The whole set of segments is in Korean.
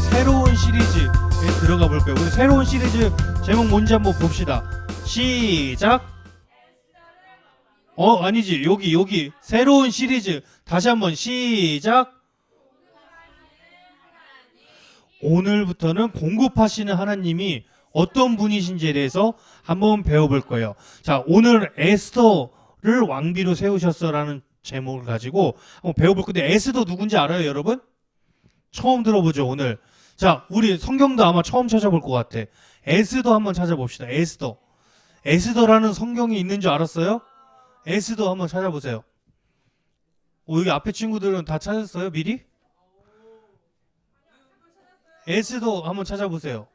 새로운 시리즈에 들어가 볼 거예요. 우리 새로운 시리즈 제목 뭔지 한번 봅시다. 시작. 아니지. 여기 새로운 시리즈 다시 한번 시작. 오늘부터는 공급하시는 하나님이 어떤 분이신지에 대해서 한번 배워볼 거예요. 자, 오늘 에스더를 왕비로 세우셨어라는 제목을 가지고 한번 배워볼 건데, 에스더 누군지 알아요, 여러분? 처음 들어보죠, 오늘. 자, 우리 성경도 아마 처음 찾아볼 것 같아. 에스더 한번 찾아봅시다. 에스더. 에스더라는 성경이 있는 줄 알았어요? 에스더 한번 찾아보세요. 여기 앞에 친구들은 다 찾았어요, 미리? 에스더 한번 찾아보세요.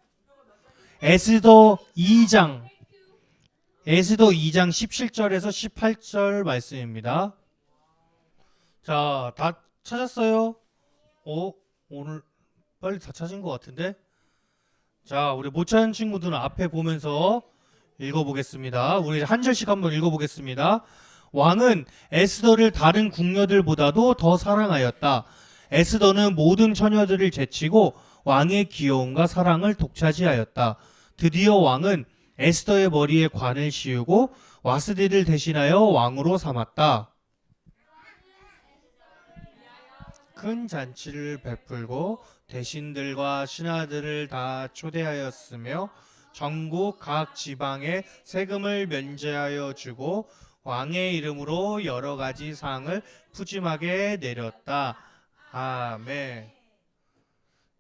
에스더 2장 17절에서 18절 말씀입니다. 자, 다 찾았어요? 오늘 빨리 다 찾은 것 같은데? 자, 우리 못 찾은 친구들은 앞에 보면서 읽어보겠습니다. 우리 한 절씩 한번 읽어보겠습니다. 왕은 에스더를 다른 궁녀들보다도 더 사랑하였다. 에스더는 모든 처녀들을 제치고 왕의 귀여움과 사랑을 독차지하였다. 드디어 왕은 에스더의 머리에 관을 씌우고 와스디를 대신하여 왕으로 삼았다. 큰 잔치를 베풀고 대신들과 신하들을 다 초대하였으며 전국 각 지방에 세금을 면제하여 주고 왕의 이름으로 여러 가지 상을 푸짐하게 내렸다. 아멘.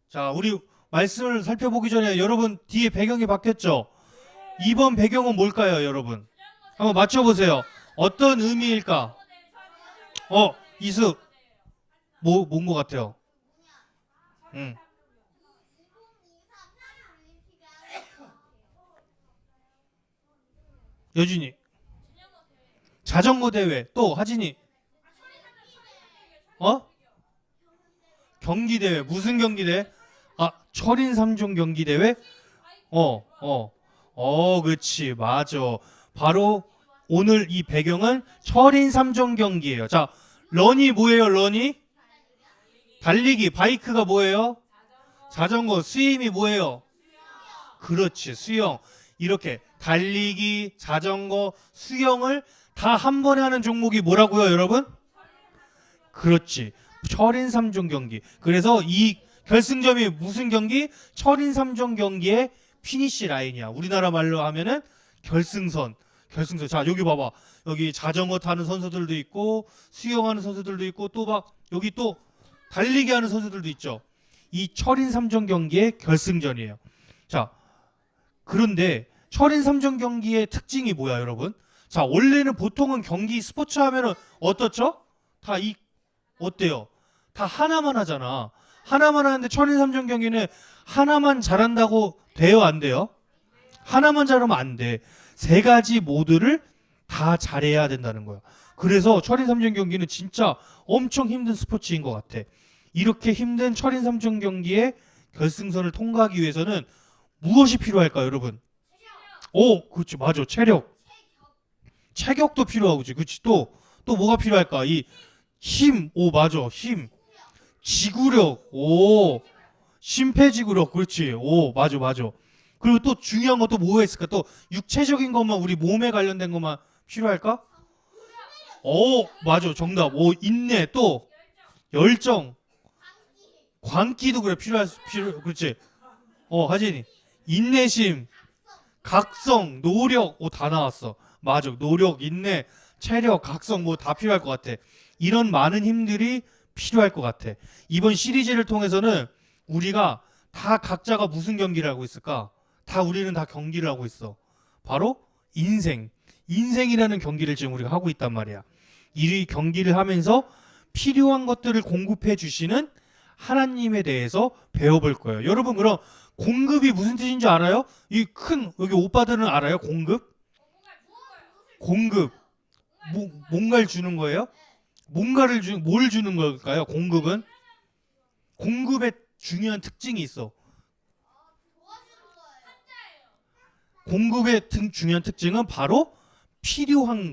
자, 우리 말씀을 살펴보기 전에 여러분 뒤에 배경이 바뀌었죠? 이번 배경은 뭘까요, 여러분? 한번 맞춰보세요. 어떤 의미일까? 이수. 뭔 것 같아요? 여준이. 자전거 대회. 또 하진이. 경기 대회. 무슨 경기 대회? 철인 3종 경기 대회? 그치. 맞아. 바로 오늘 이 배경은 철인 3종 경기예요. 자, 런이 뭐예요, 런이? 달리기. 바이크가 뭐예요? 자전거. 스임이 뭐예요? 그렇지. 수영. 이렇게 달리기, 자전거, 수영을 다 한 번에 하는 종목이 뭐라고요, 여러분? 그렇지. 철인 3종 경기. 그래서 이 결승점이 무슨 경기? 철인 3종 경기의 피니시 라인이야. 우리나라 말로 하면은 결승선. 자, 여기 봐봐. 여기 자전거 타는 선수들도 있고 수영하는 선수들도 있고 또 막 여기 또 달리기 하는 선수들도 있죠. 이 철인 3종 경기의 결승전이에요. 자, 그런데 철인 3종 경기의 특징이 뭐야, 여러분? 자, 원래는 보통은 경기 스포츠 하면은 어떻죠? 어때요? 다 하나만 하잖아. 하나만 하는데 철인 3종 경기는 하나만 잘한다고 돼요, 안 돼요? 하나만 잘하면 안 돼. 세 가지 모두를 다 잘해야 된다는 거야. 그래서 철인 3종 경기는 진짜 엄청 힘든 스포츠인 것 같아. 이렇게 힘든 철인 3종 경기의 결승선을 통과하기 위해서는 무엇이 필요할까요, 여러분? 그렇지, 맞아. 체격도 필요하고, 그렇지. 또 뭐가 필요할까? 이 힘, 맞아. 힘. 지구력, 심폐지구력, 그렇지. 맞아. 그리고 또 중요한 것도 뭐가 있을까? 또 육체적인 것만, 우리 몸에 관련된 것만 필요할까? 맞아. 정답. 인내, 또 열정, 광기도 그래. 그렇지. 하진이. 인내심, 각성, 노력, 다 나왔어. 맞아. 노력, 인내, 체력, 각성 뭐 다 필요할 것 같아. 이런 많은 힘들이 필요할 것 같아. 이번 시리즈를 통해서는 우리가 다 각자가 무슨 경기를 하고 있을까? 우리는 다 경기를 하고 있어. 바로 인생이라는 경기를 지금 우리가 하고 있단 말이야. 이 경기를 하면서 필요한 것들을 공급해 주시는 하나님에 대해서 배워볼 거예요. 여러분, 그럼 공급이 무슨 뜻인지 알아요? 여기 오빠들은 알아요? 공급? 뭔가를 주는 거예요? 뭘 주는 걸까요? 공급은? 공급의 중요한 특징이 있어. 공급의 중요한 특징은 바로 필요한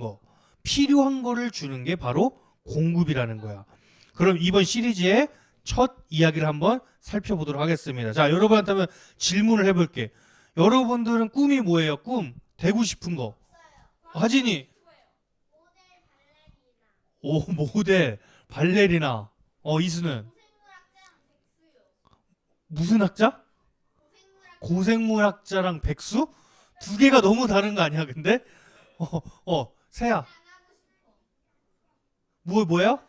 거를 주는 게 바로 공급이라는 거야. 그럼 이번 시리즈의 첫 이야기를 한번 살펴보도록 하겠습니다. 자, 여러분한테 한번 질문을 해볼게. 여러분들은 꿈이 뭐예요? 꿈 되고 싶은 거. 하진이. 오, 모델, 발레리나. 이수는 무슨 학자? 고생물학자랑 백수? 두 개가 너무 다른 거 아니야, 근데? 세야. 뭐야?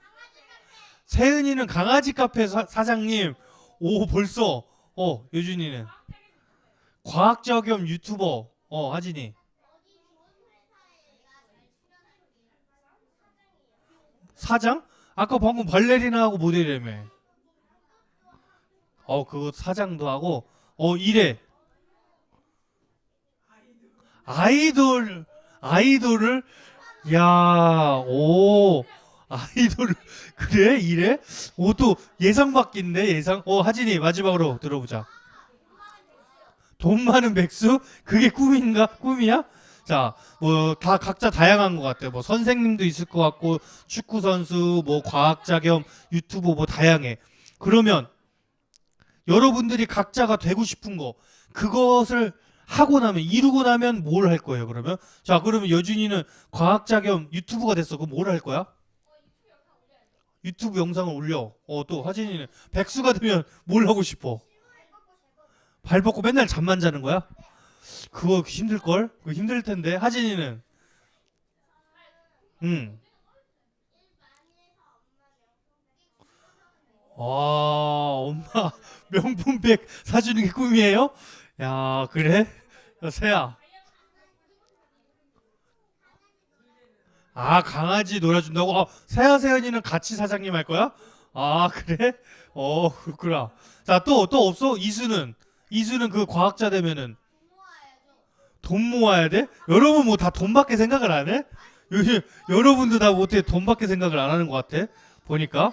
세은이는 강아지 카페 사장님. 오, 벌써. 요준이는 과학자 겸 유튜버. 하진이. 사장? 아까 방금 발레리나하고 모델이라며. 그거 사장도 하고. 이래. 아이돌을, 야, 오, 아이돌을, 그래? 이래? 또 예상 바뀐데, 예상? 하진이, 마지막으로 들어보자. 돈 많은 백수? 그게 꿈인가? 꿈이야? 자, 다 각자 다양한 것 같아요. 선생님도 있을 것 같고, 축구선수, 과학자 겸 유튜버, 다양해. 그러면, 여러분들이 각자가 되고 싶은 거, 그것을 이루고 나면 뭘 할 거예요, 그러면? 자, 그러면 여준이는 과학자 겸 유튜브가 됐어. 그럼 뭘 할 거야? 유튜브 영상을 올려. 또 하진이는 백수가 되면 뭘 하고 싶어? 발 뻗고 맨날 잠만 자는 거야? 그거 힘들걸? 그거 힘들 텐데. 하진이는? 엄마 명품백 사주는 게 꿈이에요? 야, 그래? 세야. 강아지 놀아준다고? 세야, 세연이는 같이 사장님 할 거야? 그래? 그렇구나. 자, 또 없어? 이수는 그 과학자 되면은 돈 모아야 돼? 여러분 다 돈밖에 생각을 안 해? 요즘 여러분도 다 어떻게 돈밖에 생각을 안 하는 것 같아? 보니까.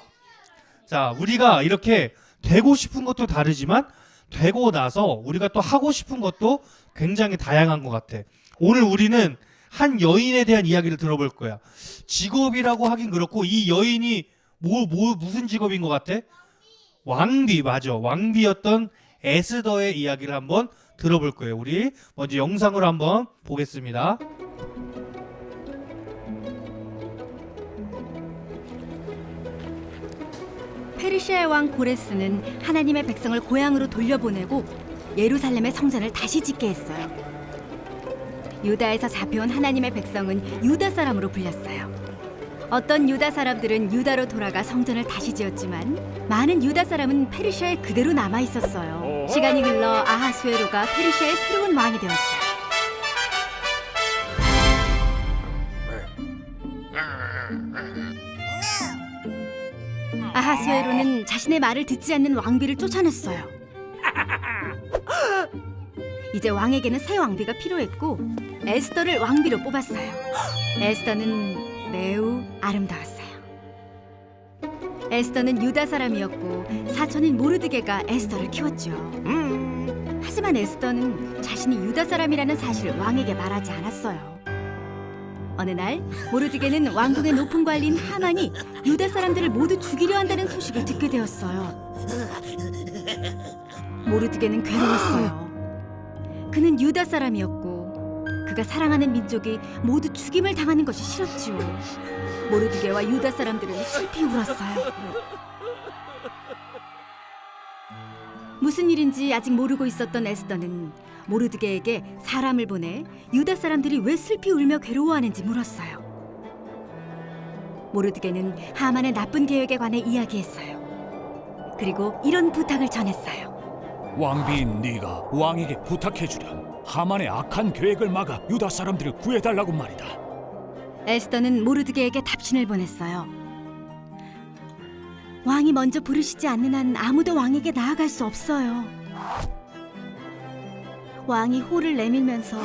자, 우리가 이렇게 되고 싶은 것도 다르지만 되고 나서 우리가 또 하고 싶은 것도 굉장히 다양한 것 같아. 오늘 우리는 한 여인에 대한 이야기를 들어볼 거야. 직업이라고 하긴 그렇고 이 여인이 무슨 직업인 것 같아? 왕비, 맞아. 왕비였던 에스더의 이야기를 한번 들어볼 거예요. 우리 먼저 영상으로 한번 보겠습니다. 페르시아의 왕 고레스는 하나님의 백성을 고향으로 돌려보내고 예루살렘의 성전을 다시 짓게 했어요. 유다에서 잡혀온 하나님의 백성은 유다 사람으로 불렸어요. 어떤 유다 사람들은 유다로 돌아가 성전을 다시 지었지만 많은 유다 사람은 페르시아에 그대로 남아 있었어요. 시간이 흘러 아하수에로가 페르시아의 새로운 왕이 되었어요. 아하수에로는 자신의 말을 듣지 않는 왕비를 쫓아냈어요. 이제 왕에게는 새 왕비가 필요했고 에스더를 왕비로 뽑았어요. 에스더는 매우 아름다웠어요. 에스더는 유다 사람이었고 사촌인 모르드게가 에스더를 키웠죠. 하지만 에스더는 자신이 유다 사람이라는 사실을 왕에게 말하지 않았어요. 어느 날 모르드게는 왕궁의 높은 관리인 하만이 유다 사람들을 모두 죽이려 한다는 소식을 듣게 되었어요. 모르드게는 괴로웠어요. 그는 유다 사람이었고 그가 사랑하는 민족이 모두 죽임을 당하는 것이 싫었죠. 모르드게와 유다 사람들은 슬피 울었어요. 무슨 일인지 아직 모르고 있었던 에스더는 모르드게에게 사람을 보내 유다 사람들이 왜 슬피 울며 괴로워하는지 물었어요. 모르드게는 하만의 나쁜 계획에 관해 이야기했어요. 그리고 이런 부탁을 전했어요. 왕비인 네가 왕에게 부탁해주렴. 하만의 악한 계획을 막아 유다 사람들을 구해달라고 말이다. 에스더는 모르드게에게 답신을 보냈어요. 왕이 먼저 부르시지 않는 한 아무도 왕에게 나아갈 수 없어요. 왕이 호를 내밀면서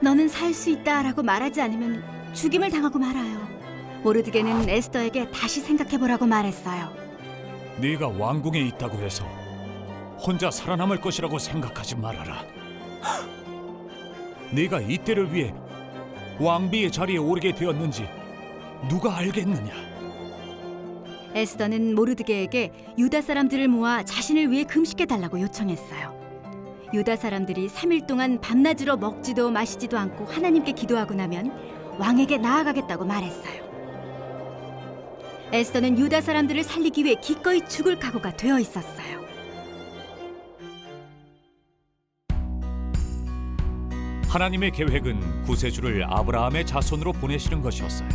너는 살 수 있다라고 말하지 않으면 죽임을 당하고 말아요. 모르드게는 에스더에게 다시 생각해보라고 말했어요. 네가 왕궁에 있다고 해서 혼자 살아남을 것이라고 생각하지 말아라. 네가 이때를 위해 왕비의 자리에 오르게 되었는지 누가 알겠느냐? 에스더는 모르드게에게 유다 사람들을 모아 자신을 위해 금식해 달라고 요청했어요. 유다 사람들이 3일 동안 밤낮으로 먹지도 마시지도 않고 하나님께 기도하고 나면 왕에게 나아가겠다고 말했어요. 에스더는 유다 사람들을 살리기 위해 기꺼이 죽을 각오가 되어 있었어요. 하나님의 계획은 구세주를 아브라함의 자손으로 보내시는 것이었어요.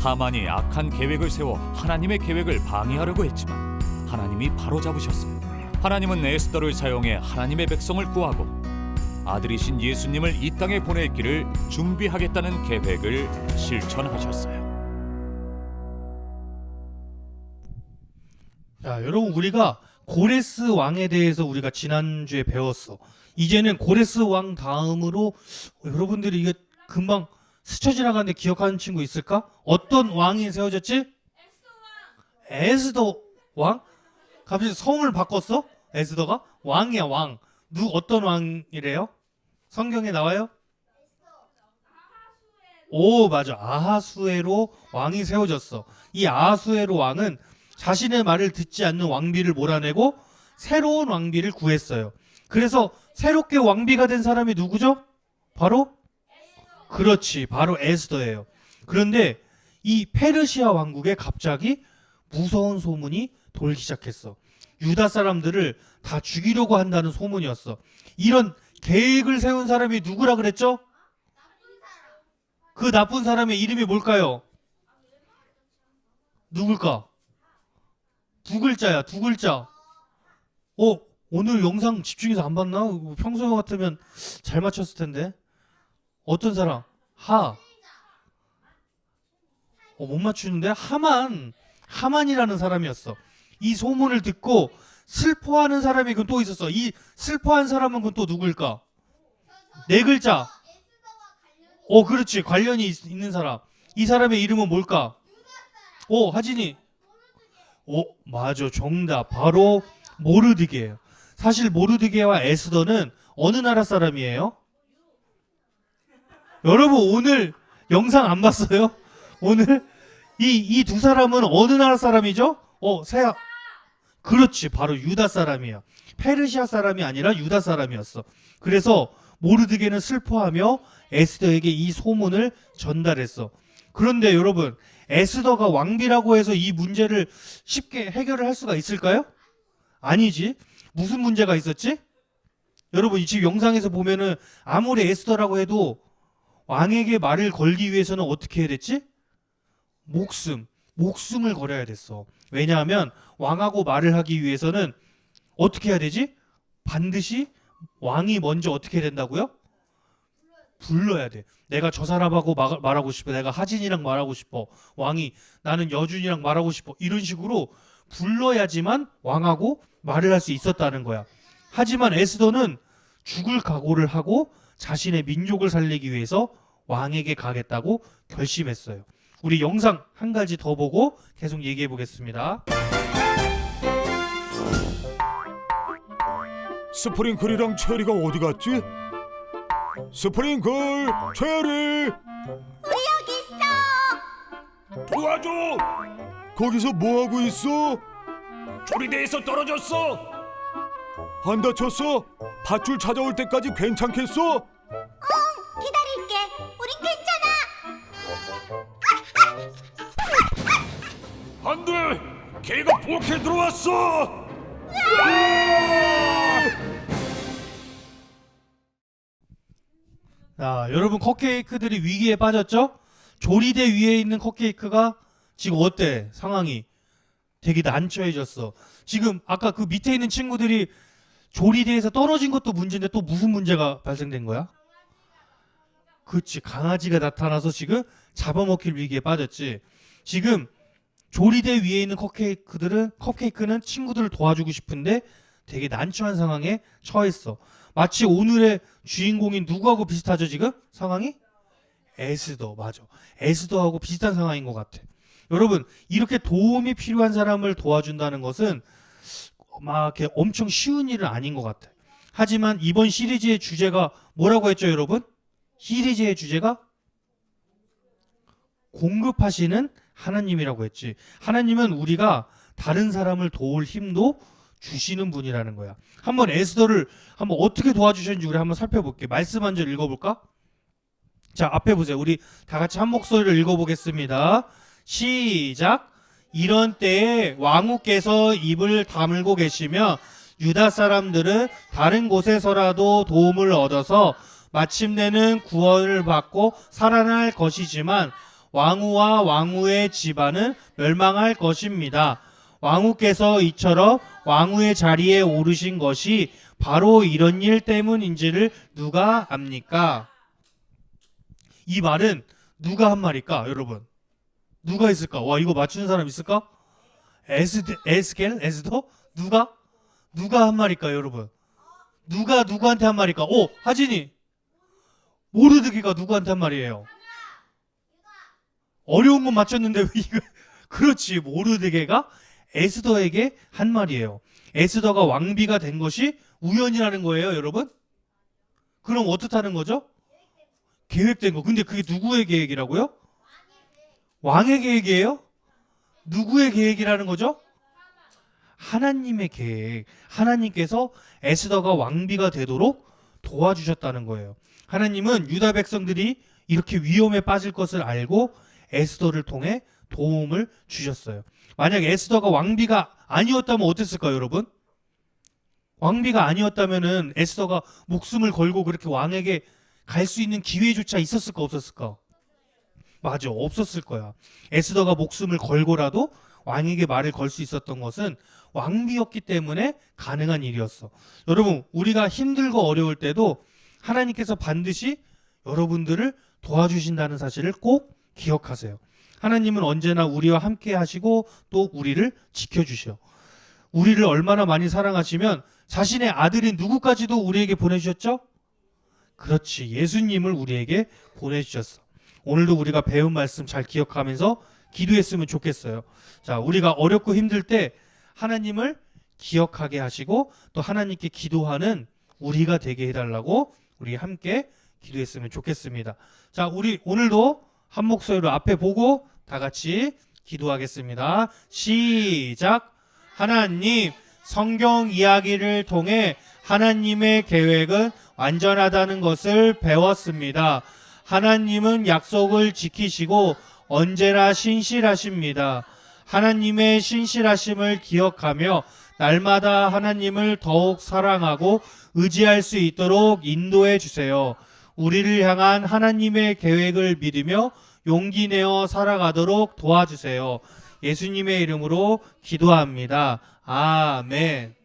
하만이 악한 계획을 세워 하나님의 계획을 방해하려고 했지만 하나님이 바로잡으셨어요. 하나님은 에스더를 사용해 하나님의 백성을 구하고 아들이신 예수님을 이 땅에 보낼 길을 준비하겠다는 계획을 실천하셨어요. 자, 여러분 우리가 고레스 왕에 대해서 우리가 지난주에 배웠어. 이제는 고레스 왕 다음으로 여러분들이 이게 금방 스쳐 지나가는데 기억하는 친구 있을까? 어떤 왕이 세워졌지? 에스더 왕? 갑자기 성을 바꿨어? 에스더가? 왕이야 왕. 어떤 왕이래요? 성경에 나와요? 오 맞아. 아하수에로 왕이 세워졌어. 이 아하수에로 왕은 자신의 말을 듣지 않는 왕비를 몰아내고 새로운 왕비를 구했어요. 그래서 새롭게 왕비가 된 사람이 누구죠? 바로? 그렇지. 바로 에스더예요. 그런데 이 페르시아 왕국에 갑자기 무서운 소문이 돌기 시작했어. 유다 사람들을 다 죽이려고 한다는 소문이었어. 이런 계획을 세운 사람이 누구라 그랬죠? 그 나쁜 사람의 이름이 뭘까요? 누굴까? 두 글자야. 두 글자. 오늘 영상 집중해서 안 봤나? 평소 같으면 잘 맞췄을 텐데. 어떤 사람? 못 맞추는데? 하만이라는 사람이었어. 이 소문을 듣고 슬퍼하는 사람이 또 있었어. 이 슬퍼한 사람은 또 누굴까? 네 글자. 그렇지. 관련이 있는 사람. 이 사람의 이름은 뭘까? 하진이. 맞아. 정답. 바로 모르드게예요. 사실 모르드게와 에스더는 어느 나라 사람이에요? 여러분 오늘 영상 안 봤어요? 오늘 이 두 사람은 어느 나라 사람이죠? 그렇지. 바로 유다 사람이야. 페르시아 사람이 아니라 유다 사람이었어. 그래서 모르드게는 슬퍼하며 에스더에게 이 소문을 전달했어. 그런데 여러분 에스더가 왕비라고 해서 이 문제를 쉽게 해결을 할 수가 있을까요? 아니지. 무슨 문제가 있었지? 여러분 지금 영상에서 보면은 아무리 에스더라고 해도 왕에게 말을 걸기 위해서는 어떻게 해야 됐지? 목숨을 걸어야 됐어. 왜냐하면 왕하고 말을 하기 위해서는 어떻게 해야 되지? 반드시 왕이 먼저 어떻게 해야 된다고요? 불러야 돼. 내가 저 사람하고 말하고 싶어. 내가 하진이랑 말하고 싶어. 왕이 나는 여준이랑 말하고 싶어. 이런 식으로 불러야지만 왕하고 말을 할 수 있었다는 거야. 하지만 에스더는 죽을 각오를 하고 자신의 민족을 살리기 위해서 왕에게 가겠다고 결심했어요. 우리 영상 한 가지 더 보고 계속 얘기해 보겠습니다. 스프링클이랑 체리가 어디 갔지? 스프링클, 체리! 우리 여기 있어. 도와줘! 거기서 뭐 하고 있어? 조리대에서 떨어졌어! 안 다쳤어? 밧줄 찾아올 때까지 괜찮겠어? 기다릴게. 우린 괜찮아. 안 돼! 걔가 부엌에 들어왔어! 자, 여러분 컵케이크들이 위기에 빠졌죠? 조리대 위에 있는 컵케이크가 지금 어때? 상황이 되게 난처해졌어. 지금 아까 그 밑에 있는 친구들이 조리대에서 떨어진 것도 문제인데 또 무슨 문제가 발생된 거야? 그치, 강아지가 나타나서 지금 잡아먹힐 위기에 빠졌지. 지금 조리대 위에 있는 컵케이크는 친구들을 도와주고 싶은데 되게 난처한 상황에 처했어. 마치 오늘의 주인공인 누구하고 비슷하죠 지금? 상황이? 에스더. 맞아. 에스더하고 비슷한 상황인 것 같아. 여러분 이렇게 도움이 필요한 사람을 도와준다는 것은 막 이렇게 엄청 쉬운 일은 아닌 것 같아. 하지만 이번 시리즈의 주제가 뭐라고 했죠 여러분? 시리즈의 주제가 공급하시는 하나님이라고 했지. 하나님은 우리가 다른 사람을 도울 힘도 주시는 분이라는 거야. 한번 에스더를 한번 어떻게 도와주셨는지 우리 한번 살펴볼게. 말씀 한 절 읽어볼까? 자, 앞에 보세요. 우리 다 같이 한 목소리를 읽어보겠습니다. 시작. 이런 때에 왕후께서 입을 다물고 계시며 유다 사람들은 다른 곳에서라도 도움을 얻어서 마침내는 구원을 받고 살아날 것이지만 왕후와 왕후의 집안은 멸망할 것입니다. 왕후께서 이처럼 왕후의 자리에 오르신 것이 바로 이런 일 때문인지를 누가 압니까? 이 말은 누가 한 말일까, 여러분? 누가 있을까? 와, 이거 맞추는 사람 있을까? 에스더? 누가 한 말일까, 여러분? 누가 누구한테 한 말일까? 오, 하진이. 모르드기가 누구한테 한 말이에요? 어려운 건 맞췄는데 왜 이거? 그렇지, 모르드게가 에스더에게 한 말이에요. 에스더가 왕비가 된 것이 우연이라는 거예요, 여러분? 그럼 어떻다는 거죠? 계획된 거. 근데 그게 누구의 계획이라고요? 왕의 계획이에요? 누구의 계획이라는 거죠? 하나님의 계획. 하나님께서 에스더가 왕비가 되도록 도와주셨다는 거예요. 하나님은 유다 백성들이 이렇게 위험에 빠질 것을 알고 에스더를 통해 도움을 주셨어요. 만약 에스더가 왕비가 아니었다면 어땠을까요, 여러분? 왕비가 아니었다면은 에스더가 목숨을 걸고 그렇게 왕에게 갈 수 있는 기회조차 있었을까, 없었을까? 맞아, 없었을 거야. 에스더가 목숨을 걸고라도 왕에게 말을 걸 수 있었던 것은 왕비였기 때문에 가능한 일이었어. 여러분, 우리가 힘들고 어려울 때도 하나님께서 반드시 여러분들을 도와주신다는 사실을 꼭 기억하세요. 하나님은 언제나 우리와 함께 하시고 또 우리를 지켜주셔. 우리를 얼마나 많이 사랑하시면 자신의 아들인 누구까지도 우리에게 보내주셨죠? 그렇지, 예수님을 우리에게 보내주셨어. 오늘도 우리가 배운 말씀 잘 기억하면서 기도했으면 좋겠어요. 자, 우리가 어렵고 힘들 때 하나님을 기억하게 하시고 또 하나님께 기도하는 우리가 되게 해달라고 우리 함께 기도했으면 좋겠습니다. 자, 우리 오늘도 한 목소리로 앞에 보고 다 같이 기도하겠습니다. 시작. 하나님, 성경 이야기를 통해 하나님의 계획은 완전하다는 것을 배웠습니다. 하나님은 약속을 지키시고 언제나 신실하십니다. 하나님의 신실하심을 기억하며 날마다 하나님을 더욱 사랑하고 의지할 수 있도록 인도해 주세요. 우리를 향한 하나님의 계획을 믿으며 용기 내어 살아가도록 도와주세요. 예수님의 이름으로 기도합니다. 아멘.